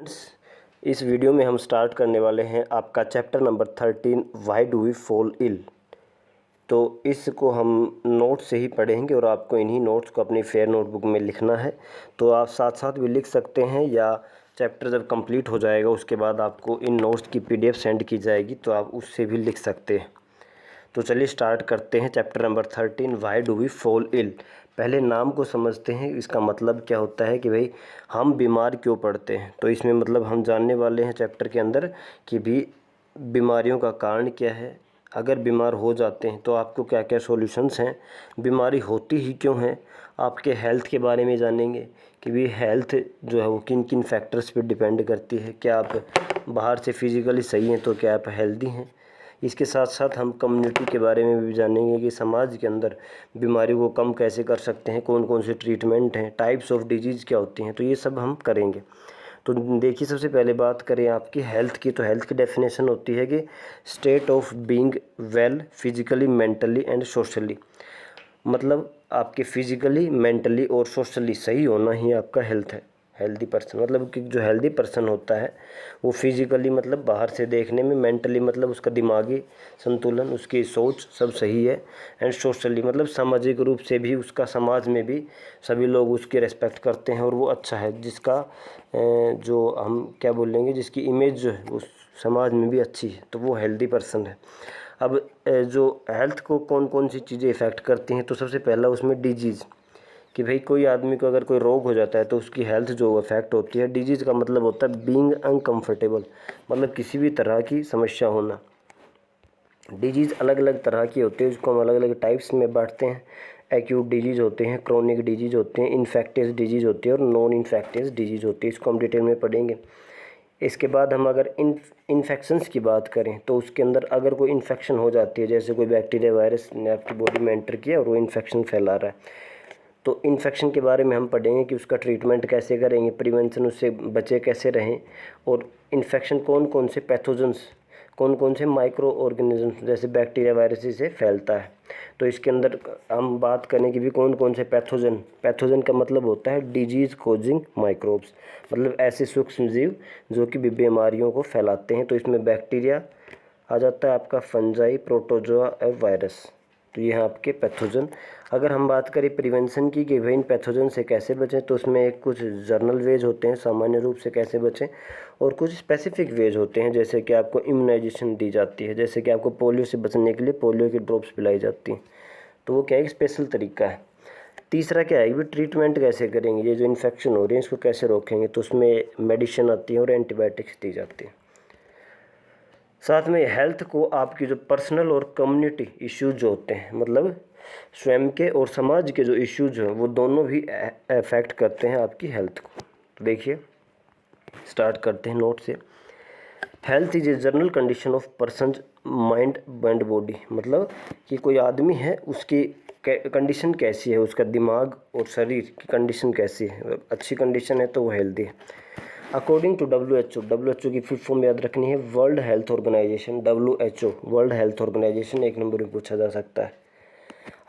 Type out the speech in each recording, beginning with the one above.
Friends, इस video में हम स्टार्ट करने वाले हैं आपका chapter number 13 why do we fall ill. तो इसको हम नोट से ही पढ़ेंगे और आपको इन्हीं नोट्स को अपनी फेयर नोटबुक में लिखना है। तो आप साथ साथ भी लिख सकते हैं या चैप्टर जब कंप्लीट हो जाएगा उसके बाद आपको इन नोट्स की PDF सेंड की जाएगी तो आप उससे भी लिख सकते हैं। तो चलिए स्टार्ट करते हैं chapter number 13 why do we fall ill. पहले नाम को समझते हैं, इसका मतलब क्या होता है कि भाई हम बीमार क्यों पड़ते हैं। तो इसमें मतलब हम जानने वाले हैं चैप्टर के अंदर कि भी बीमारियों का कारण क्या है, अगर बीमार हो जाते हैं तो आपको क्या क्या सॉल्यूशंस हैं, बीमारी होती ही क्यों है, आपके हेल्थ के बारे में जानेंगे कि भी हेल्थ जो है वो किन किन फैक्टर्स पे डिपेंड करती है। क्या आप बाहर से फिज़िकली सही हैं तो क्या आप हेल्दी हैं। इसके साथ साथ हम कम्युनिटी के बारे में भी जानेंगे कि समाज के अंदर बीमारी को कम कैसे कर सकते हैं, कौन कौन से ट्रीटमेंट हैं, टाइप्स ऑफ डिजीज़ क्या होती हैं। तो ये सब हम करेंगे। तो देखिए, सबसे पहले बात करें आपकी हेल्थ की, तो हेल्थ की डेफिनेशन होती है कि state of being well physically, mentally and socially. मतलब आपके फिजिकली, मेंटली और सोशली सही होना ही आपका हेल्थ है। हेल्दी पर्सन मतलब कि जो हेल्दी पर्सन होता है वो फिजिकली मतलब बाहर से देखने में, मेंटली मतलब उसका दिमागी संतुलन, उसकी सोच सब सही है, एंड सोशली मतलब सामाजिक रूप से भी उसका समाज में भी सभी लोग उसकी रेस्पेक्ट करते हैं और वो अच्छा है, जिसका जो हम क्या बोलेंगे, जिसकी इमेज जो है उस समाज में भी अच्छी है, तो वो हेल्दी पर्सन है। अब जो हेल्थ को कौन कौन सी चीज़ें इफ़ेक्ट करती हैं, तो सबसे पहला उसमें डिजीज़, कि भाई कोई आदमी को अगर कोई रोग हो जाता है तो उसकी हेल्थ जो इफ़ेक्ट होती है। डिजीज़ का मतलब होता है बीइंग अनकंफर्टेबल, मतलब किसी भी तरह की समस्या होना। डिजीज़ अलग अलग तरह की होती है, उसको हम अलग अलग टाइप्स में बांटते हैं। एक्यूट डिजीज़ होते हैं, क्रोनिक डिजीज़ होते हैं, इन्फेक्टियस डिजीज़ होती है और नॉन इन्फेक्टियस डिजीज़ होती है। इसको हम डिटेल में पढ़ेंगे। इसके बाद हम अगर इन्फेक्शंस की बात करें तो उसके अंदर अगर कोई इन्फेक्शन हो जाती है, जैसे कोई बैक्टीरिया वायरस ने आपकी बॉडी में एंटर किया और वो इन्फेक्शन फैला रहा है, तो इन्फेक्शन के बारे में हम पढ़ेंगे कि उसका ट्रीटमेंट कैसे करेंगे, प्रिवेंशन, उससे बचे कैसे रहें, और इन्फेक्शन कौन कौन से पैथोजेंस, कौन कौन से माइक्रो ऑर्गेनिज्म जैसे बैक्टीरिया वायरस से फैलता है। तो इसके अंदर हम बात करें कि भी कौन कौन से पैथोजन, पैथोजन का मतलब होता है डिजीज़ कोजिंग माइक्रोब्स, मतलब ऐसे सूक्ष्म जीव जो कि बीमारियों को फैलाते हैं। तो इसमें बैक्टीरिया आ जाता है, आपका फंजाई, प्रोटोजोआ और वायरस, तो ये हैं आपके पैथोजन। अगर हम बात करें प्रिवेंशन की कि भाई इन पैथोजन से कैसे बचें, तो उसमें कुछ जर्नल वेज होते हैं सामान्य रूप से कैसे बचें, और कुछ स्पेसिफिक वेज होते हैं जैसे कि आपको इम्यूनाइजेशन दी जाती है, जैसे कि आपको पोलियो से बचने के लिए पोलियो की ड्रॉप्स पिलाई जाती हैं, तो वो क्या है, एक स्पेशल तरीका है। तीसरा क्या है, भी ट्रीटमेंट कैसे करेंगे, ये जो इन्फेक्शन हो रही है इसको कैसे रोकेंगे, तो उसमें मेडिसिन आती है और एंटीबायोटिक्स दी जाती है। साथ में हेल्थ को आपकी जो पर्सनल और कम्युनिटी इश्यूज जो होते हैं, मतलब स्वयं के और समाज के जो इश्यूज हैं वो दोनों भी अफेक्ट करते हैं आपकी हेल्थ को। तो देखिए, स्टार्ट करते हैं नोट से। Health is a general condition of person mind and body, मतलब कि कोई आदमी है उसकी कंडीशन कैसी है, उसका दिमाग और शरीर की कंडीशन कैसी है, अच्छी कंडीशन है तो वो हेल्दी है। अकॉर्डिंग टू WHO की फुल फॉर्म याद रखनी है, world health organisation, WHO world health organisation, एक नंबर में पूछा जा सकता है।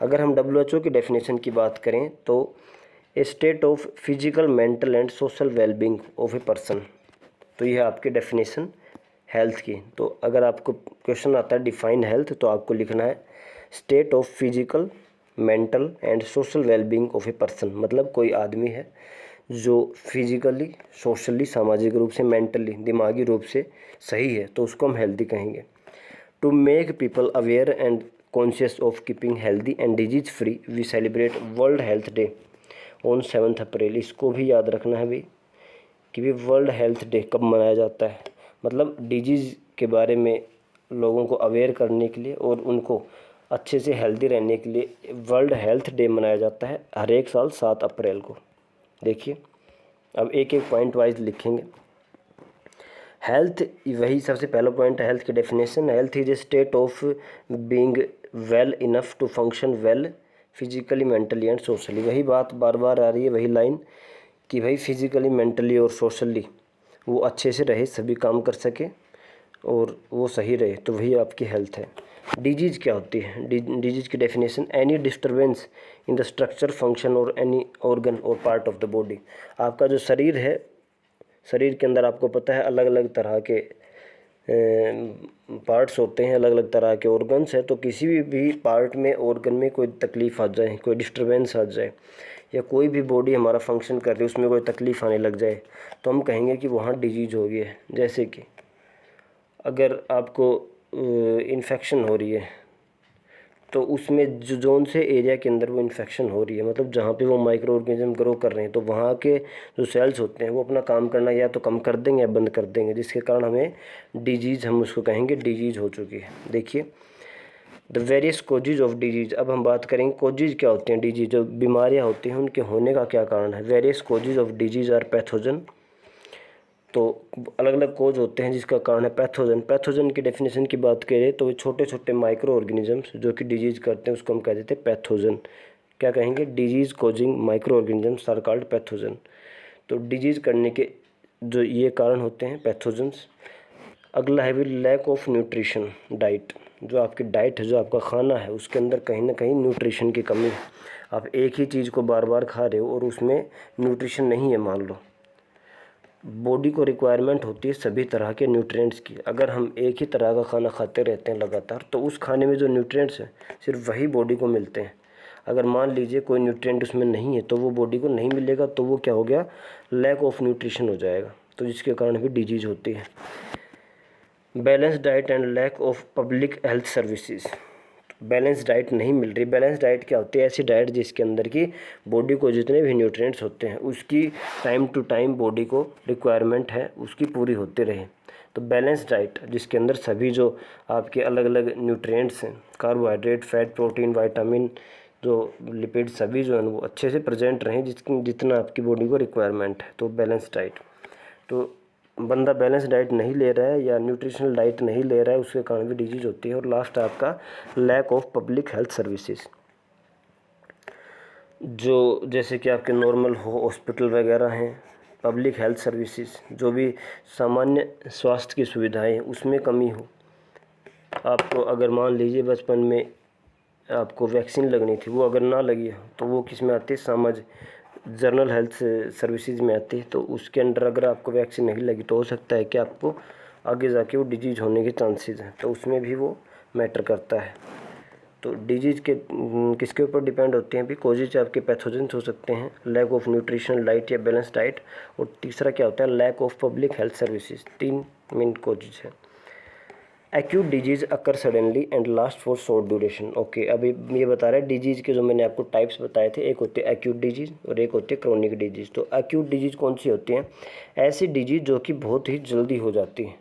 अगर हम WHO की डेफिनेशन की बात करें तो a state of physical, mental and social wellbeing of a person, तो यह है आपकी डेफिनेशन हेल्थ की। तो अगर आपको क्वेश्चन आता है डिफाइन हेल्थ, तो आपको लिखना है state of physical, mental and social wellbeing of a person, मतलब कोई आदमी है जो फिजिकली, सोशली, सामाजिक रूप से, मेंटली, दिमागी रूप से सही है, तो उसको हम हेल्दी कहेंगे। To make people aware and conscious of keeping healthy and disease free, we celebrate world health day on 7 April. इसको भी याद रखना है भाई कि भी वर्ल्ड हेल्थ डे कब मनाया जाता है, मतलब डिजीज़ के बारे में लोगों को अवेयर करने के लिए और उनको अच्छे से हेल्दी रहने के लिए वर्ल्ड हेल्थ डे मनाया जाता है हर एक साल 7 अप्रैल को। देखिए, अब एक एक पॉइंट वाइज लिखेंगे। हेल्थ, वही सबसे पहला पॉइंट है हेल्थ की definition. Health is a state of being well enough to function well physically, mentally and socially. वही बात बार बार आ रही है, वही लाइन कि भाई फिजिकली, मेंटली और सोशली वो अच्छे से रहे, सभी काम कर सके और वो सही रहे, तो वही आपकी हेल्थ है। डिजीज़ क्या होती है, डिजीज़ की definition, any disturbance in the structure, function और एनी ऑर्गन और पार्ट ऑफ द बॉडी। आपका जो शरीर है शरीर के अंदर आपको पता है अलग अलग तरह के पार्ट्स होते हैं, अलग अलग तरह के ऑर्गन्स हैं। तो किसी भी पार्ट में, ऑर्गन में कोई तकलीफ़ आ जाए, कोई डिस्टरबेंस आ जाए, या कोई भी बॉडी हमारा फंक्शन कर रही है उसमें कोई तकलीफ़ आने लग जाए, तो हम कहेंगे कि वहाँ डिजीज़ हो गई है। जैसे कि अगर आपको इन्फेक्शन हो रही है तो उसमें जो जोन से एरिया के अंदर वो इन्फेक्शन हो रही है, मतलब जहाँ पे वो माइक्रो ऑर्गेनिज्म ग्रो कर रहे हैं, तो वहाँ के जो सेल्स होते हैं वो अपना काम करना या तो कम कर देंगे या बंद कर देंगे, जिसके कारण हमें डिजीज़, हम उसको कहेंगे डिजीज़ हो चुकी है। देखिए the various causes of disease. अब हम बात करेंगे कोजेज क्या होते हैं, डिजीज़ जो बीमारियाँ होती हैं उनके होने का क्या कारण है। Various causes of disease are pathogen. तो अलग अलग कोज होते हैं जिसका कारण है पैथोजन। पैथोजन की डेफिनेशन की बात करें तो छोटे छोटे माइक्रो ऑर्गेनिजम्स जो कि डिजीज़ करते हैं उसको हम कह देते हैं पैथोजन। क्या कहेंगे, disease causing micro organisms are called pathogen. तो डिजीज़ करने के जो ये कारण होते हैं पैथोजन्स। अगला है भी लैक ऑफ न्यूट्रिशन डाइट। जो आपकी डाइट है, जो आपका खाना है, उसके अंदर कहीं ना कहीं न्यूट्रिशन की कमी है। आप एक ही चीज़ को बार बार खा रहे हो और उसमें न्यूट्रिशन नहीं है मान लो। बॉडी को रिक्वायरमेंट होती है सभी तरह के न्यूट्रिएंट्स की। अगर हम एक ही तरह का खाना खाते रहते हैं लगातार तो उस खाने में जो न्यूट्रिएंट्स हैं सिर्फ वही बॉडी को मिलते हैं। अगर मान लीजिए कोई न्यूट्रिएंट उसमें नहीं है तो वो बॉडी को नहीं मिलेगा, तो वो क्या हो गया, लैक ऑफ न्यूट्रिशन हो जाएगा, तो जिसके कारण भी डिजीज़ होती है। Balance diet and lack of public health services. Balance diet नहीं मिल रही। बैलेंस डाइट क्या होती है, ऐसी डाइट जिसके अंदर की बॉडी को जितने भी न्यूट्रिएंट्स होते हैं उसकी टाइम टू टाइम बॉडी को रिक्वायरमेंट है उसकी पूरी होती रहे। तो बैलेंस डाइट जिसके अंदर सभी जो आपके अलग अलग न्यूट्रिएंट्स हैं, कार्बोहाइड्रेट, फैट, प्रोटीन, विटामिन, जो लिपिड, सभी जो है वो अच्छे से प्रेजेंट रहें जितना आपकी बॉडी को रिक्वायरमेंट है, तो बैलेंस डाइट। तो बंदा बैलेंस डाइट नहीं ले रहा है या न्यूट्रिशनल डाइट नहीं ले रहा है, उसके कारण भी डिजीज़ होती है। और लास्ट आपका lack of public health services. जो जैसे कि आपके नॉर्मल हॉस्पिटल वगैरह हैं, पब्लिक हेल्थ सर्विसेज, जो भी सामान्य स्वास्थ्य की सुविधाएं उसमें कमी हो। आपको अगर मान लीजिए बचपन में आपको वैक्सीन लगनी थी, वो अगर ना लगी हो तो वो किस में आती है, जनरल हेल्थ सर्विसेज में आती है। तो उसके अंडर अगर आपको वैक्सीन नहीं लगी तो हो सकता है कि आपको आगे जाके वो डिजीज़ होने के चांसेस हैं, तो उसमें भी वो मैटर करता है। तो डिजीज़ के किसके ऊपर डिपेंड होते हैं भी, कोजेज आपके पैथोजेंस हो सकते हैं, लैक ऑफ न्यूट्रिशनल डाइट या बैलेंस डाइट, और तीसरा क्या होता है, lack of public health services. 3 main causes है। Acute disease occur suddenly and last for short duration. Okay, अभी ये बता रहा है डिजीज़ के जो मैंने आपको टाइप्स बताए थे, एक होती है एक्यूट डिजीज़ और एक होती है क्रोनिक डिजीज़। तो एक्यूट डिजीज़ कौन सी होती हैं, ऐसी डिजीज़ जो कि बहुत ही जल्दी हो जाती हैं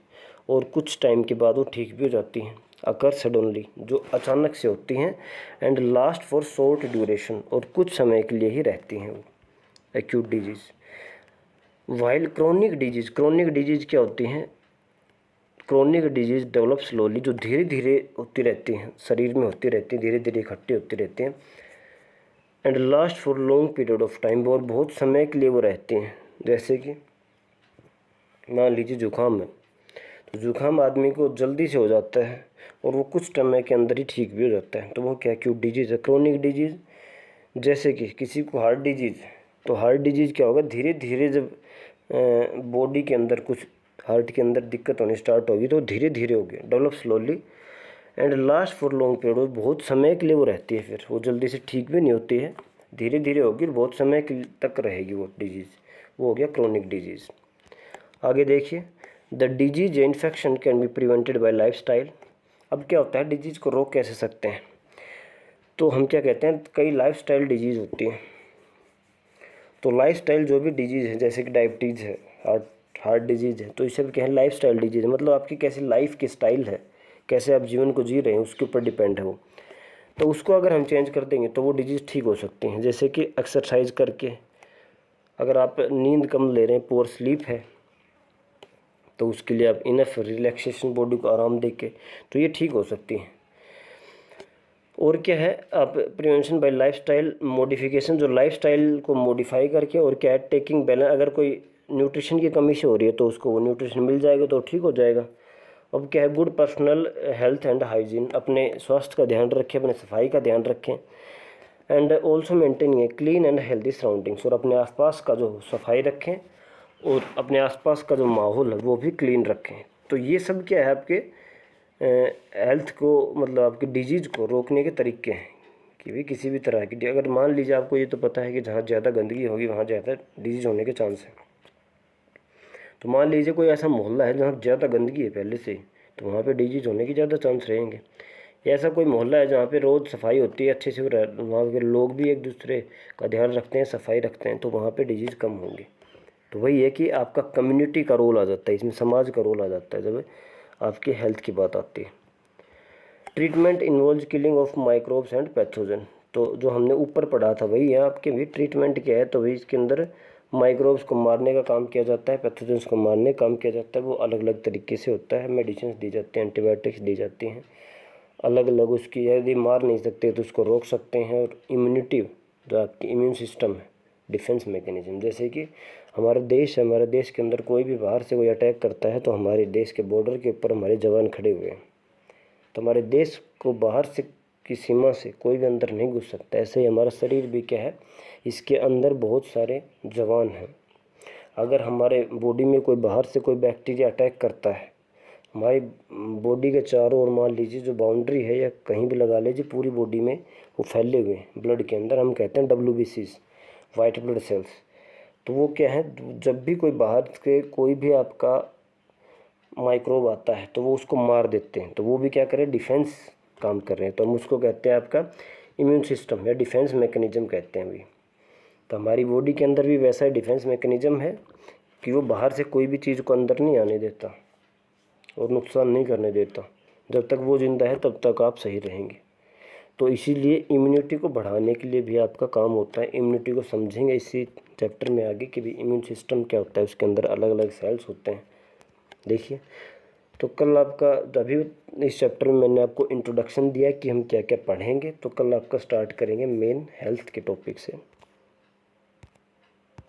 और कुछ टाइम के बाद वो ठीक भी हो जाती हैं। अकर सडनली, जो अचानक से होती हैं, and last for short duration, और कुछ समय के लिए ही रहती हैं वो acute disease. While chronic disease क्या होती हैं, क्रोनिक डिजीज़ डेवलप स्लोली, जो धीरे धीरे होती रहती हैं, शरीर में होती रहती हैं, धीरे धीरे इकट्ठी होती रहती हैं, and last for long period of time, और बहुत समय के लिए वो रहती हैं। जैसे कि मान लीजिए जुकाम है, तो जुकाम आदमी को जल्दी से हो जाता है और वो कुछ समय के अंदर ही ठीक भी हो जाता है, तो वो क्या एक्यूट डिजीज़ है। क्रोनिक डिजीज़ जैसे कि किसी को हार्ट डिजीज़ है, तो हार्ट डिजीज़ क्या होगा, धीरे धीरे जब बॉडी के अंदर कुछ हार्ट के अंदर दिक्कत होनी स्टार्ट होगी तो धीरे धीरे होगी, develop slowly, and last for long period, बहुत समय के लिए वो रहती है, फिर वो जल्दी से ठीक भी नहीं होती है, धीरे धीरे होगी, बहुत समय तक रहेगी वो डिजीज़, वो हो गया क्रोनिक डिजीज़। आगे देखिए, the disease infection can be prevented by lifestyle. अब क्या होता है, डिजीज़ को रोक कैसे सकते हैं, तो हम क्या कहते हैं, कई लाइफस्टाइल डिजीज़ होती हैं। तो लाइफस्टाइल जो भी डिजीज़ है, जैसे कि डायबिटीज़ है, हार्ट डिजीज़ है, तो इसे भी कहें लाइफस्टाइल डिजीज़ है, मतलब आपकी कैसी लाइफ की स्टाइल है, कैसे आप जीवन को जी रहे हैं उसके ऊपर डिपेंड है वो। तो उसको अगर हम चेंज कर देंगे तो वो डिजीज़ ठीक हो सकती हैं। जैसे कि एक्सरसाइज करके, अगर आप नींद कम ले रहे हैं, पुअर स्लीप है, तो उसके लिए आप इनफ रिलैक्सेशन, बॉडी को आराम दे के, तो ये ठीक हो सकती हैं। और क्या है, आप प्रिवेंशन बाय लाइफस्टाइल मॉडिफिकेशन, जो लाइफस्टाइल को मॉडिफाई करके, और क्या है, टेकिंग बैलेंस, अगर कोई न्यूट्रिशन की कमी से हो रही है तो उसको वो न्यूट्रिशन मिल जाएगा तो ठीक हो जाएगा। अब क्या है, good personal health and hygiene, अपने स्वास्थ्य का ध्यान रखें, अपने सफाई का ध्यान रखें, and also maintaining a clean and healthy surroundings, और अपने आसपास का जो सफाई रखें और अपने आसपास का जो माहौल है वो भी क्लीन रखें। तो ये सब क्या है आपके हेल्थ को मतलब आपके डिजीज़ को रोकने के तरीके हैं कि भाई किसी भी तरह की अगर मान लीजिए आपको ये तो पता है कि जहाँ ज़्यादा गंदगी होगी वहाँ ज़्यादा डिजीज़ होने के चांस हैं। तो मान लीजिए कोई ऐसा मोहल्ला है जहाँ ज़्यादा गंदगी है पहले से, तो वहाँ पे डिजीज़ होने के ज़्यादा चांस रहेंगे। ऐसा कोई मोहल्ला है जहाँ पे रोज़ सफाई होती है अच्छे से, वहाँ के लोग भी एक दूसरे का ध्यान रखते हैं, सफाई रखते हैं, तो वहाँ पे डिजीज़ कम होंगे। तो वही है कि आपका कम्युनिटी का रोल आ जाता है इसमें, समाज का रोल आ जाता है जब आपकी हेल्थ की बात आती है। Treatment involve killing of microbes and pathogen. तो जो हमने ऊपर पढ़ा था वही है आपके भी। ट्रीटमेंट क्या है, तो वही इसके अंदर माइक्रोब्स को मारने का काम किया जाता है, पैथोजन्स को मारने का काम किया जाता है। वो अलग अलग तरीके से होता है, मेडिसिन दी जाती हैं, एंटीबायोटिक्स दी जाती हैं अलग अलग। उसकी यदि मार नहीं सकते तो उसको रोक सकते हैं। और इम्यूनिटी जो आपकी इम्यून सिस्टम है, डिफेंस मैकेनिज्म, जैसे कि हमारा देश है, हमारे देश के अंदर कोई भी बाहर से कोई अटैक करता है तो हमारे देश के बॉर्डर के ऊपर हमारे जवान खड़े हुए हैं, तो हमारे देश को बाहर से की सीमा से कोई भी अंदर नहीं घुस सकता। ऐसे ही हमारा शरीर भी क्या है, इसके अंदर बहुत सारे जवान हैं। अगर हमारे बॉडी में कोई बाहर से कोई बैक्टीरिया अटैक करता है, हमारी बॉडी के चारों ओर मान लीजिए जो बाउंड्री है या कहीं भी लगा लीजिए, पूरी बॉडी में वो फैले हुए हैं ब्लड के अंदर, हम कहते हैं WBCs, वाइट ब्लड सेल्स। तो वो क्या है, जब भी कोई बाहर से कोई भी आपका माइक्रोब आता है तो वो उसको मार देते हैं। तो वो भी क्या करें, डिफेंस काम कर रहे हैं। तो हम उसको कहते हैं आपका इम्यून सिस्टम या डिफेंस मैकेनिज्म कहते हैं अभी। तो हमारी बॉडी के अंदर भी वैसा ही डिफेंस मैकेनिज्म है कि वो बाहर से कोई भी चीज़ को अंदर नहीं आने देता और नुकसान नहीं करने देता। जब तक वो ज़िंदा है तब तक आप सही रहेंगे। तो इसीलिए इम्यूनिटी को बढ़ाने के लिए भी आपका काम होता है। इम्यूनिटी को समझेंगे इसी चैप्टर में आगे कि भी इम्यून सिस्टम क्या होता है, उसके अंदर अलग अलग सेल्स होते हैं। देखिए, तो कल आपका अभी इस चैप्टर में मैंने आपको इंट्रोडक्शन दिया कि हम क्या क्या पढ़ेंगे। तो कल आपका स्टार्ट करेंगे मेन हेल्थ के टॉपिक से।